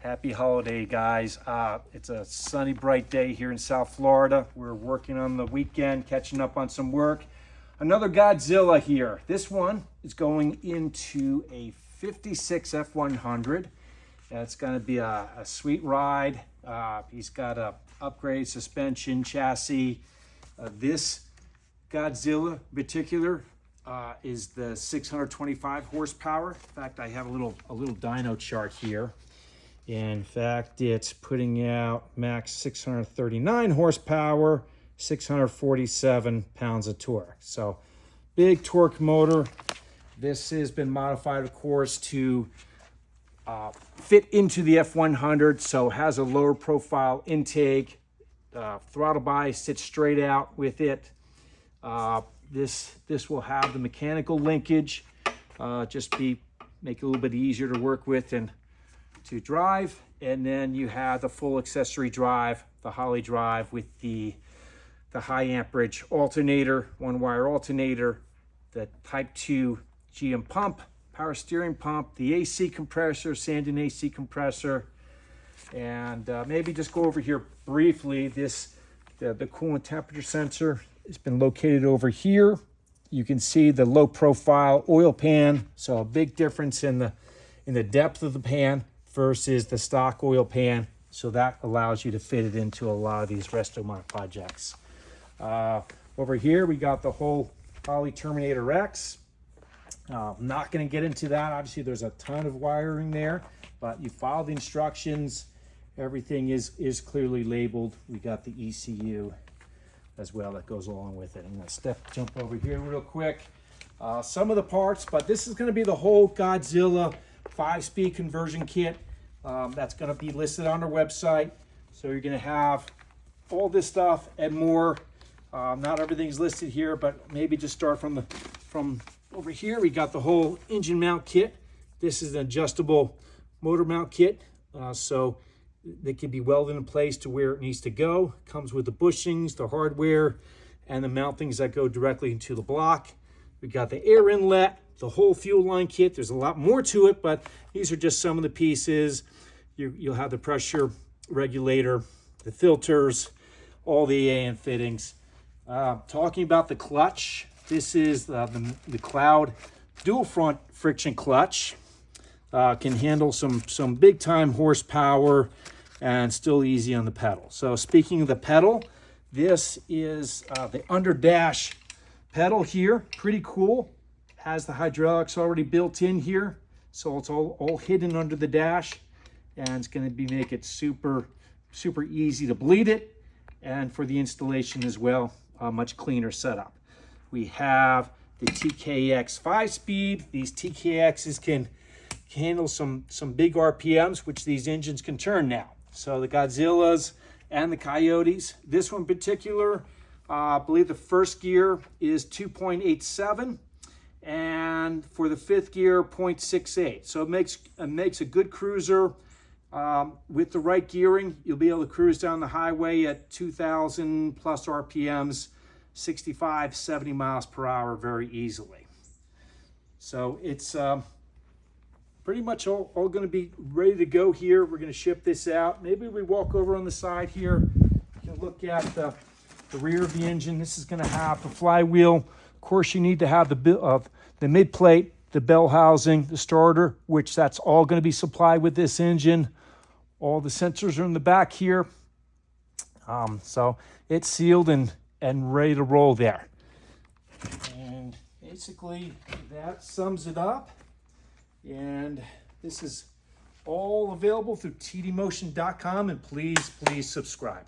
Happy holiday, guys. It's a sunny, bright day here in South Florida. We're working on the weekend, catching up on some work. Another Godzilla here. This one is going into a 56 F100. It's going to be a sweet ride. He's got a upgrade suspension chassis. This Godzilla in particular is the 625 horsepower. In fact, I have a little dyno chart here. In fact, it's putting out max 639 horsepower, 647 pounds of torque. So big torque motor. This has been modified, of course, to fit into the F100. So has a lower profile intake. Throttle body sits straight out with it. This will have the mechanical linkage. Make it a little bit easier to work with and to drive. And then you have the full accessory drive, the Holly drive with the high amperage alternator, one wire alternator, the Type 2 GM pump, power steering pump, the AC compressor, Sandin AC compressor. And maybe just go over here briefly. The coolant temperature sensor has been located over here. You can see the low profile oil pan. So a big difference in the depth of the pan versus the stock oil pan. So that allows you to fit it into a lot of these resto mart projects. Over here, we got the whole Holly Terminator X. I'm not going to get into that. Obviously, there's a ton of wiring there, but you follow the instructions. Everything is clearly labeled. We got the ECU as well that goes along with it. I'm going to jump over here real quick. Some of the parts, but this is going to be the whole Godzilla 5-speed conversion kit. That's going to be listed on our website. So you're going to have all this stuff and more. Not everything's listed here, but maybe just start from over here. We got the whole engine mount kit. This is an adjustable motor mount kit. So they can be welded in place to where it needs to go. Comes with the bushings, the hardware, and the mountings that go directly into the block. We got the air inlet, the whole fuel line kit. There's a lot more to it, but these are just some of the pieces. You'll have the pressure regulator, the filters, all the AN fittings. Talking about the clutch, this is the Cloud dual front friction clutch. Can handle some big time horsepower and still easy on the pedal. So speaking of the pedal, this is the under dash pedal here. Pretty cool. Has the hydraulics already built in here. So it's all hidden under the dash, and it's going to make it super easy to bleed it, and for the installation as well, a much cleaner setup. We have the TKX 5-speed. These TKXs can handle some big RPMs, which these engines can turn now. So the Godzillas and the Coyotes. This one in particular, I believe the first gear is 2.87, and for the fifth gear, 0.68. So it makes a good cruiser. With the right gearing, you'll be able to cruise down the highway at 2,000 plus RPMs, 65, 70 miles per hour very easily. So it's pretty much all going to be ready to go here. We're going to ship this out. Maybe we walk over on the side here. You can look at the rear of the engine. This is going to have the flywheel. Of course, you need to have the mid plate, the bell housing, the starter, which that's all going to be supplied with this engine. All the sensors are in the back here. So it's sealed and ready to roll there. And basically that sums it up. And this is all available through tdmotion.com, and please subscribe.